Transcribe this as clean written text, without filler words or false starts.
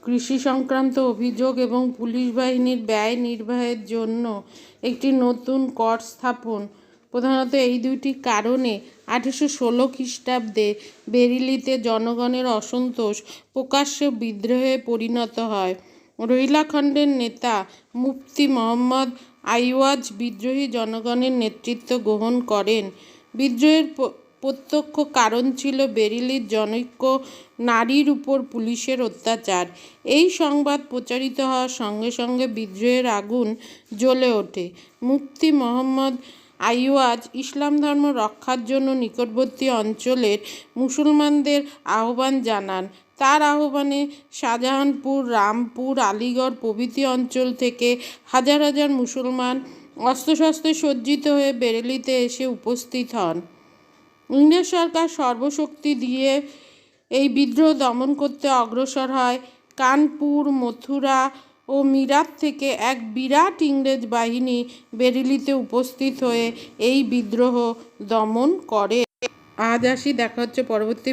কৃষি সংক্রান্ত অভিযোগ এবং পুলিশ বাহিনীর ব্যয় নির্বাহের জন্য একটি নতুন কর স্থাপন। প্রধানত এই দুইটি কারণে 1816 খ্রিস্টাব্দে বেরিলিতে জনগণের অসন্তোষ প্রকাশ্য বিদ্রোহে পরিণত হয়। রোহিলাখণ্ডের নেতা মুফতি মোহাম্মদ আইওয়াজ বিদ্রোহী জনগণের নেতৃত্ব গ্রহণ করেন। বিদ্রোহের প্রত্যক্ষ কারণ ছিল বেরিলির জনৈক নারীর উপর পুলিশের অত্যাচার। এই সংবাদ প্রচারিত হওয়ার সঙ্গে সঙ্গে বিদ্রোহের আগুন জ্বলে ওঠে। মুফতি মোহাম্মদ আইওয়াজ ইসলাম ধর্ম রক্ষার জন্য নিকটবর্তী অঞ্চলের মুসলমানদের আহ্বান জানান। তার আহ্বানে শাহজাহানপুর, রামপুর, আলীগড় প্রভৃতি অঞ্চল থেকে হাজার হাজার মুসলমান অস্ত্রশস্ত্রে সজ্জিত হয়ে বেরিলিতে এসে উপস্থিত হন। ইংরেজ সরকার সর্বশক্তি দিয়ে এই বিদ্রোহ দমন করতে অগ্রসর হয়। কানপুর, মথুরা ও মিরাট থেকে এক বিরাট ইংরেজ বাহিনী বেরিলিতে উপস্থিত হয়ে এই বিদ্রোহ দমন করে। আজ আসি, দেখা হচ্ছে পরবর্তী